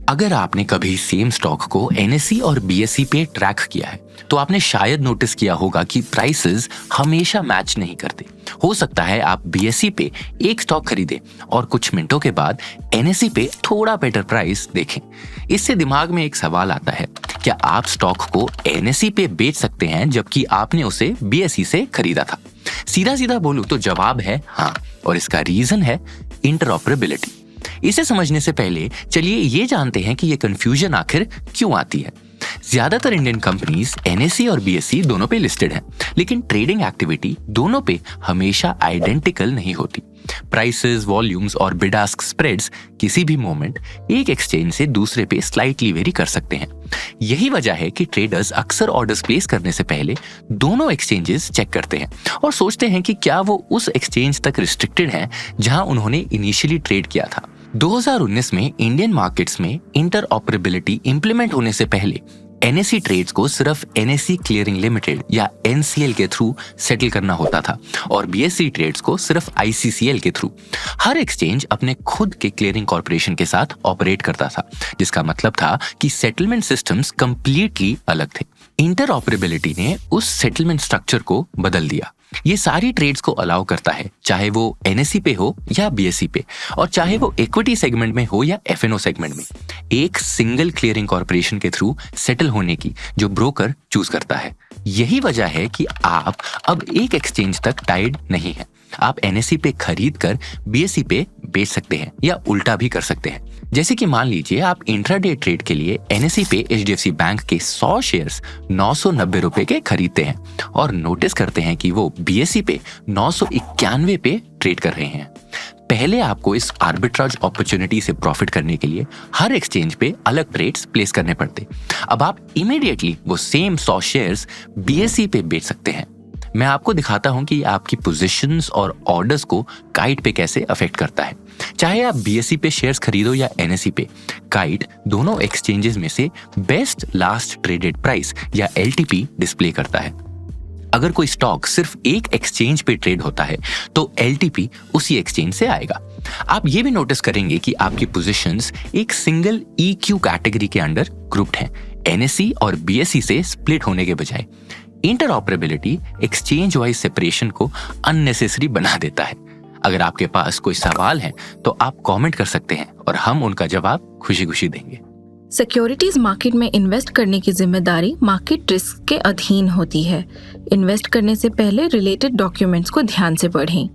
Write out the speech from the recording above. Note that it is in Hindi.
अगर आपने कभी सेम स्टॉक को एनएसई और बीएसई पे ट्रैक किया है तो आपने शायद नोटिस किया होगा कि प्राइसेस हमेशा मैच नहीं करते। हो सकता है आप बीएसई पे एक स्टॉक खरीदें और कुछ मिनटों के बाद एनएसई पे थोड़ा बेटर प्राइस देखें। इससे दिमाग में एक सवाल आता है, क्या आप स्टॉक को एनएसई पे बेच सकते हैं जबकि आपने उसे बीएसई से खरीदा था? सीधा सीधा बोलूं तो जवाब है हाँ, और इसका रीजन है इंटरऑपरेबिलिटी। इसे समझने से पहले चलिए ये जानते हैं कि ये कंफ्यूजन आखिर क्यों आती है। ज्यादातर इंडियन कंपनीज एनएसई और बीएसई दोनों पे लिस्टेड हैं, लेकिन ट्रेडिंग एक्टिविटी दोनों पे हमेशा आइडेंटिकल नहीं होती। प्राइसेस, वॉल्यूम्स और बिड आस्क स्प्रेड्स किसी भी मोमेंट एक एक्सचेंज से दूसरे पे स्लाइटली वेरी कर सकते हैं। यही वजह है कि ट्रेडर्स अक्सर ऑर्डर्स प्लेस करने से पहले दोनों एक्सचेंजेस चेक करते हैं और सोचते हैं कि क्या वो उस एक्सचेंज तक रिस्ट्रिक्टेड हैं जहां उन्होंने इनिशियली ट्रेड किया था। 2019 में इंडियन मार्केट्स में इंटरऑपरेबिलिटी इंप्लीमेंट होने से पहले एनएसई ट्रेड्स को सिर्फ एनएसई क्लियरिंग लिमिटेड या एनसीएल के थ्रू सेटल करना होता था और बीएसई ट्रेड्स को सिर्फ आईसीसीएल के थ्रू। हर एक्सचेंज अपने खुद के क्लियरिंग कॉर्पोरेशन के साथ ऑपरेट करता था, जिसका मतलब था कि सेटलमेंट सिस्टम्स कंप्लीटली अलग थे। इंटरऑपरेबिलिटी ने उस सेटलमेंट स्ट्रक्चर को बदल दिया। ये सारी ट्रेड्स को अलाउ करता है, चाहे वो एनएसई पे हो या बीएसई पे, और चाहे वो इक्विटी सेगमेंट में हो या एफएनओ सेगमेंट में, एक सिंगल क्लियरिंग कॉर्पोरेशन के थ्रू सेटल होने की जो ब्रोकर चूज करता है। यही वजह है कि आप अब एक एक्सचेंज तक टाइड नहीं है। आप एनएसई पे खरीद कर बीएसई पे बेच सकते हैं या उल्टा भी कर सकते हैं। जैसे कि मान लीजिए आप इंट्राडे ट्रेड के लिए एनएसई पे एचडीएफसी बैंक के 100 शेयर्स 990 रुपए के खरीदते हैं और नोटिस करते हैं कि वो बीएसई पे 991 पे ट्रेड कर रहे हैं। पहले आपको इस आर्बिट्राज अपॉर्चुनिटी से प्रॉफिट करने के लिए हर एक्सचेंज पे अलग ट्रेड्स प्लेस करने पड़ते। अब आप इमीडिएटली वो सेम 100 शेयर्स बीएसई पे बेच सकते हैं। मैं आपको दिखाता हूं कि आपकी पोजीशंस और ऑर्डर्स को काइट पे कैसे अफेक्ट करता है। चाहे आप बीएसई पे शेयर्स खरीदो या एनएसई पे, काइट दोनों एक्सचेंजेस में से बेस्ट लास्ट ट्रेडेड प्राइस या एलटीपी डिस्प्ले करता है। अगर कोई स्टॉक सिर्फ एक एक्सचेंज पे ट्रेड होता है तो एलटीपी उसी एक्सचेंज से आएगा। आप ये भी नोटिस करेंगे कि आपकी पोजीशंस एक सिंगल ईक्यू कैटेगरी के अंडर ग्रुप्ड हैं, एनएसई और बीएसई से स्प्लिट होने के बजाय। इंटरऑपरेबिलिटी एक्सचेंज वाइज सेपरेशन को अननेसेसरी बना देता है। अगर आपके पास कोई सवाल है तो आप कमेंट कर सकते हैं और हम उनका जवाब खुशी खुशी देंगे। सिक्योरिटीज मार्केट में इन्वेस्ट करने की जिम्मेदारी मार्केट रिस्क के अधीन होती है। इन्वेस्ट करने से पहले रिलेटेड डॉक्यूमेंट्स को ध्यान से पढ़ें।